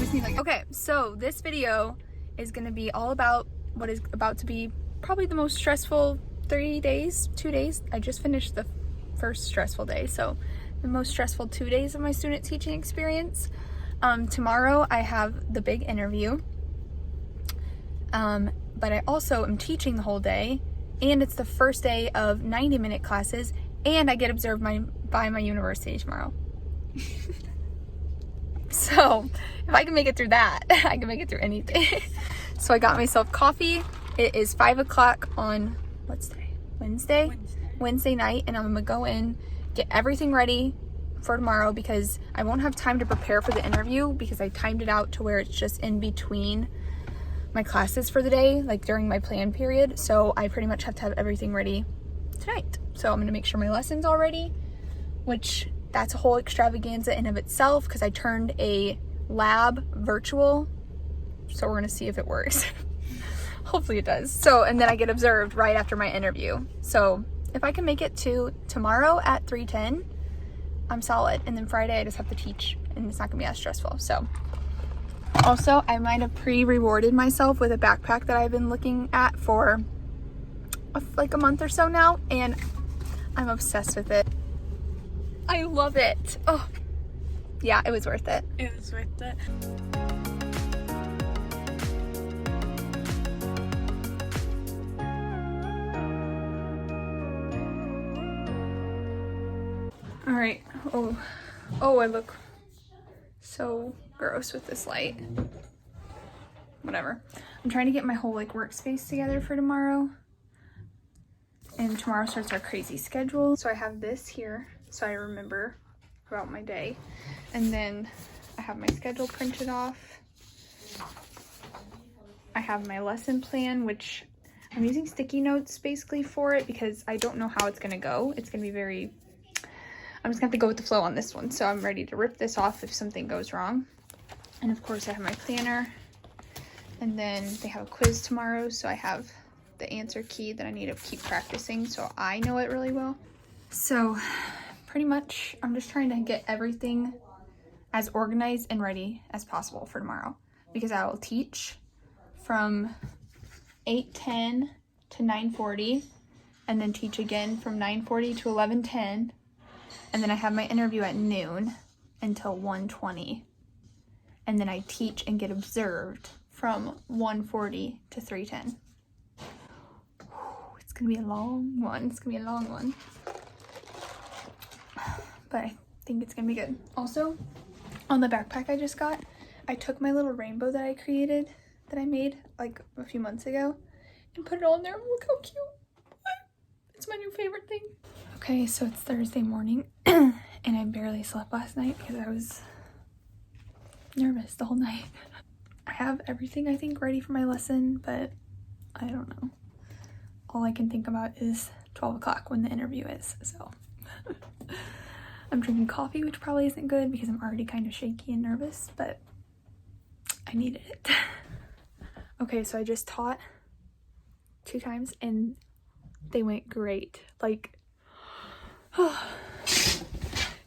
just need like, okay, so this video is gonna be all about what is about to be probably the most stressful 2 days. I just finished the first stressful day, so the most stressful 2 days of my student teaching experience. Tomorrow I have the big interview, but I also am teaching the whole day, and it's the first day of 90-minute classes, and I get observed by my university tomorrow. So if I can make it through that, I can make it through anything. So I got myself coffee. It is 5 o'clock on, what's today? Wednesday night, and I'm gonna go in, get everything ready for tomorrow because I won't have time to prepare for the interview because I timed it out to where it's just in between my classes for the day, like during my plan period. So I pretty much have to have everything ready tonight. So I'm gonna make sure my lesson's all ready, which that's a whole extravaganza in of itself because I turned a lab virtual. So we're gonna see if it works. Hopefully it does. So, and then I get observed right after my interview. So if I can make it to tomorrow at 3:10, I'm solid. And then Friday I just have to teach and it's not gonna be as stressful. So also I might have pre-rewarded myself with a backpack that I've been looking at for like a month or so now, and I'm obsessed with it. I love it. Oh, yeah, it was worth it. It was worth it. All right. Oh, I look so gross with this light. Whatever. I'm trying to get my whole like workspace together for tomorrow. And tomorrow starts our crazy schedule. So I have this here so I remember about my day. And then I have my schedule printed off. I have my lesson plan, which I'm using sticky notes basically for it because I don't know how it's gonna go. It's gonna be I'm just gonna have to go with the flow on this one. So I'm ready to rip this off if something goes wrong. And of course I have my planner. And then they have a quiz tomorrow, so I have the answer key that I need to keep practicing so I know it really well. So pretty much I'm just trying to get everything as organized and ready as possible for tomorrow because I will teach from 8:10 to 9:40 and then teach again from 9:40 to 11:10, and then I have my interview at noon until 1:20, and then I teach and get observed from 1:40 to 3:10. It's gonna be a long one. But I think it's gonna be good. Also, on the backpack I just got, I took my little rainbow that I created, that I made like a few months ago, and put it all in there. Look how cute. It's my new favorite thing. Okay, so it's Thursday morning, and I barely slept last night because I was nervous the whole night. I have everything I think ready for my lesson, but I don't know. All I can think about is 12 o'clock when the interview is, so. I'm drinking coffee, which probably isn't good because I'm already kind of shaky and nervous, but I needed it. Okay, so I just taught 2 times and they went great. Like,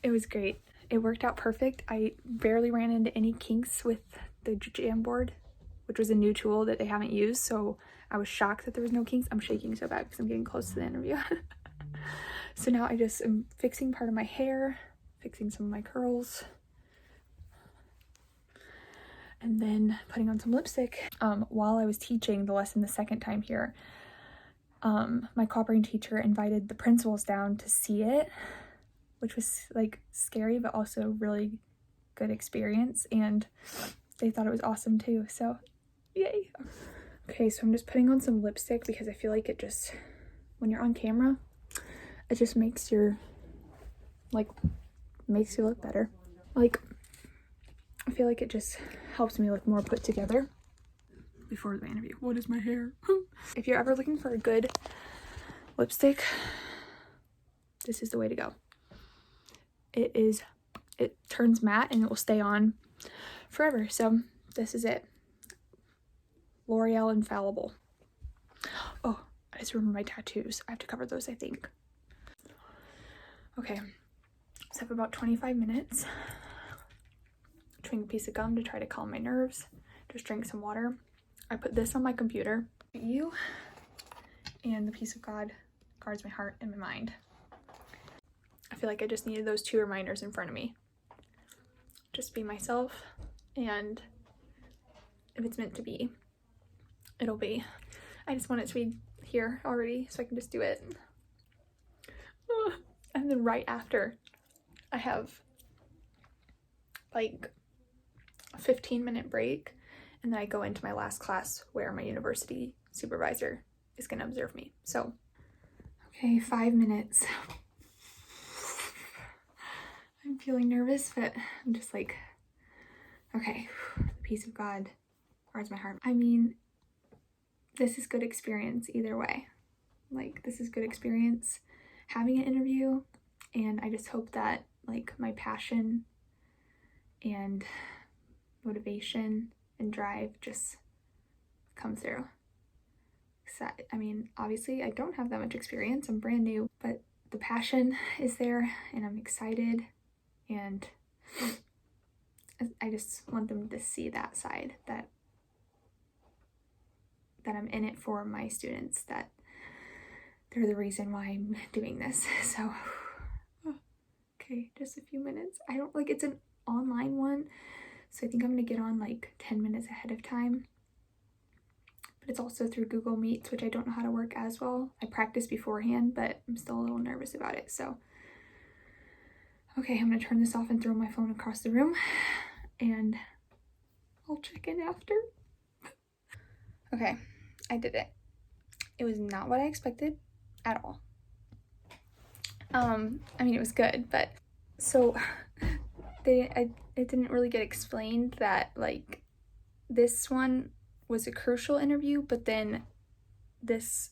it was great. It worked out perfect. I barely ran into any kinks with the Jamboard, which was a new tool that they haven't used, so I was shocked that there was no kinks. I'm shaking so bad because I'm getting close to the interview. So now I just am fixing part of my hair, fixing some of my curls, and then putting on some lipstick. While I was teaching the lesson the second time here, my cooperating teacher invited the principals down to see it, which was like scary but also really good experience, and they thought it was awesome too, so yay. Okay, so I'm just putting on some lipstick because I feel like it just, when you're on camera, it just makes you look better. Like, I feel like it just helps me look more put together before the interview. What is my hair? If you're ever looking for a good lipstick, this is the way to go. It turns matte and it will stay on forever. So this is it. L'Oreal Infallible. Oh, I just remember my tattoos. I have to cover those, I think. Okay, so I have about 25 minutes to chewing a piece of gum to try to calm my nerves, just drink some water. I put this on my computer. You and the peace of God guards my heart and my mind. I feel like I just needed those 2 reminders in front of me. Just be myself, and if it's meant to be, it'll be. I just want it to be here already so I can just do it. And then right after, I have like a 15-minute break, and then I go into my last class where my university supervisor is going to observe me. So, okay, 5 minutes. I'm feeling nervous, but I'm just like, okay, the peace of God guards my heart. I mean, this is good experience either way. Like, this is good experience having an interview, and I just hope that like my passion and motivation and drive just come through. So, I mean, obviously I don't have that much experience, I'm brand new, but the passion is there and I'm excited, and I just want them to see that side, that I'm in it for my students, that they're the reason why I'm doing this. So, okay, just a few minutes. I don't, like, it's an online one, so I think I'm gonna get on like 10 minutes ahead of time. But it's also through Google Meets, which I don't know how to work as well. I practiced beforehand, but I'm still a little nervous about it. So, okay, I'm gonna turn this off and throw my phone across the room, and I'll check in after. Okay, I did it. It was not what I expected at all. I mean, it was good, but so it didn't really get explained that like this one was a crucial interview, but then this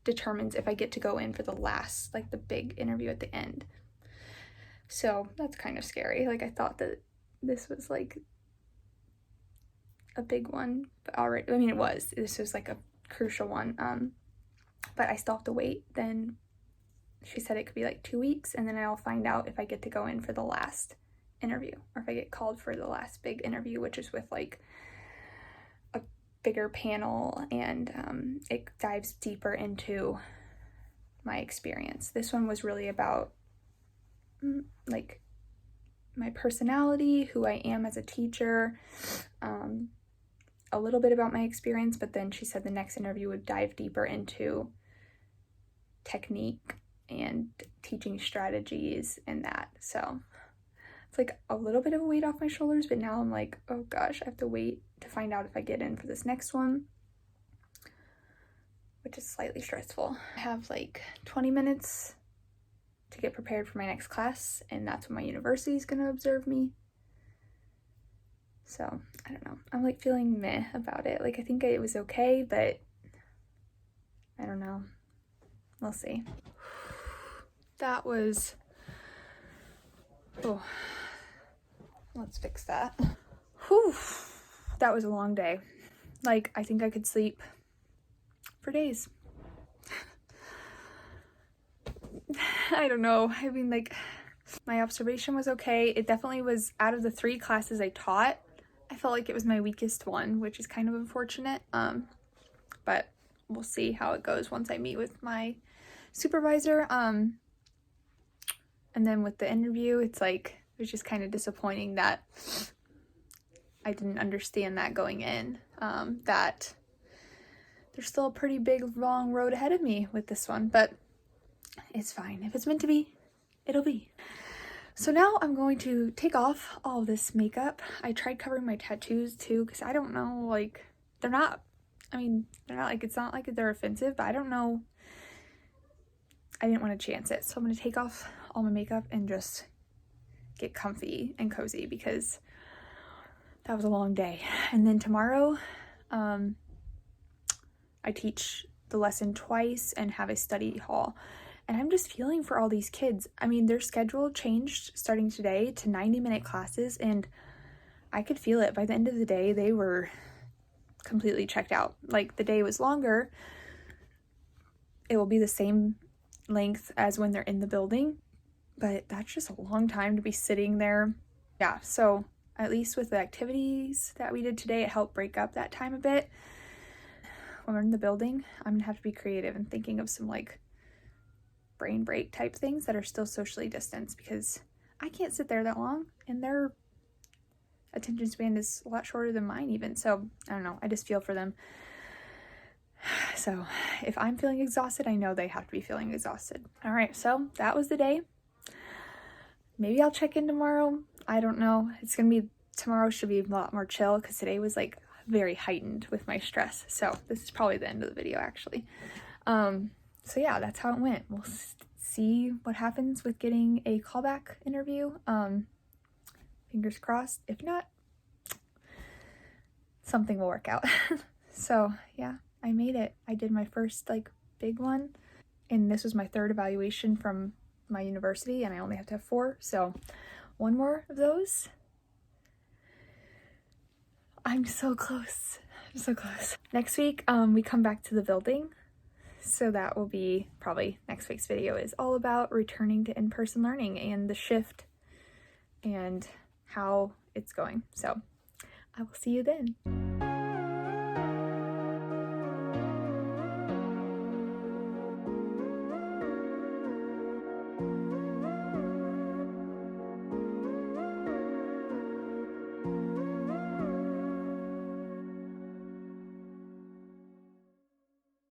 determines if I get to go in for the last, like the big interview at the end. So that's kind of scary. Like, I thought that this was like a big one, but already, I mean, this was like a crucial one, but I still have to wait. Then she said it could be like 2 weeks, and then I'll find out if I get to go in for the last interview, or if I get called for the last big interview, which is with like a bigger panel, and it dives deeper into my experience. This one was really about like my personality, who I am as a teacher, a little bit about my experience, but then she said the next interview would dive deeper into technique and teaching strategies and that. So it's like a little bit of a weight off my shoulders, but now I'm like, oh gosh, I have to wait to find out if I get in for this next one, which is slightly stressful. I have like 20 minutes to get prepared for my next class, and that's when my university is going to observe me. So I don't know, I'm like feeling meh about it. Like, I think it was okay, but I don't know, we'll see. That was, oh, let's fix that. Whew, that was a long day. Like, I think I could sleep for days. I don't know, I mean, like, my observation was okay. It definitely was, out of the 3 classes I taught, I felt like it was my weakest one, which is kind of unfortunate, but we'll see how it goes once I meet with my supervisor. And then with the interview, it's like, it was just kind of disappointing that I didn't understand that going in, that there's still a pretty big, long road ahead of me with this one, but it's fine. If it's meant to be, it'll be. So now I'm going to take off all of this makeup. I tried covering my tattoos too, because I don't know, like, they're not like, it's not like they're offensive, but I don't know. I didn't want to chance it. So I'm going to take off all my makeup and just get comfy and cozy, because that was a long day. And then tomorrow, I teach the lesson twice and have a study hall. And I'm just feeling for all these kids. I mean, their schedule changed starting today to 90-minute classes, and I could feel it. By the end of the day, they were completely checked out. Like, the day was longer. It will be the same length as when they're in the building, but that's just a long time to be sitting there. Yeah, so at least with the activities that we did today, it helped break up that time a bit. When we're in the building, I'm gonna have to be creative and thinking of some like brain break type things that are still socially distanced, because I can't sit there that long and their attention span is a lot shorter than mine even. So I don't know, I just feel for them. So if I'm feeling exhausted, I know they have to be feeling exhausted. All right, so that was the day. Maybe I'll check in tomorrow. I don't know. Tomorrow should be a lot more chill, because today was like very heightened with my stress. So this is probably the end of the video actually. So yeah, that's how it went. We'll see what happens with getting a callback interview. Fingers crossed. If not, something will work out. So yeah, I made it. I did my first like big one, and this was my third evaluation from my university, and I only have to have 4. So one more of those. I'm so close. I'm so close. Next week, we come back to the building. So that will be probably next week's video, is all about returning to in-person learning and the shift and how it's going. So I will see you then.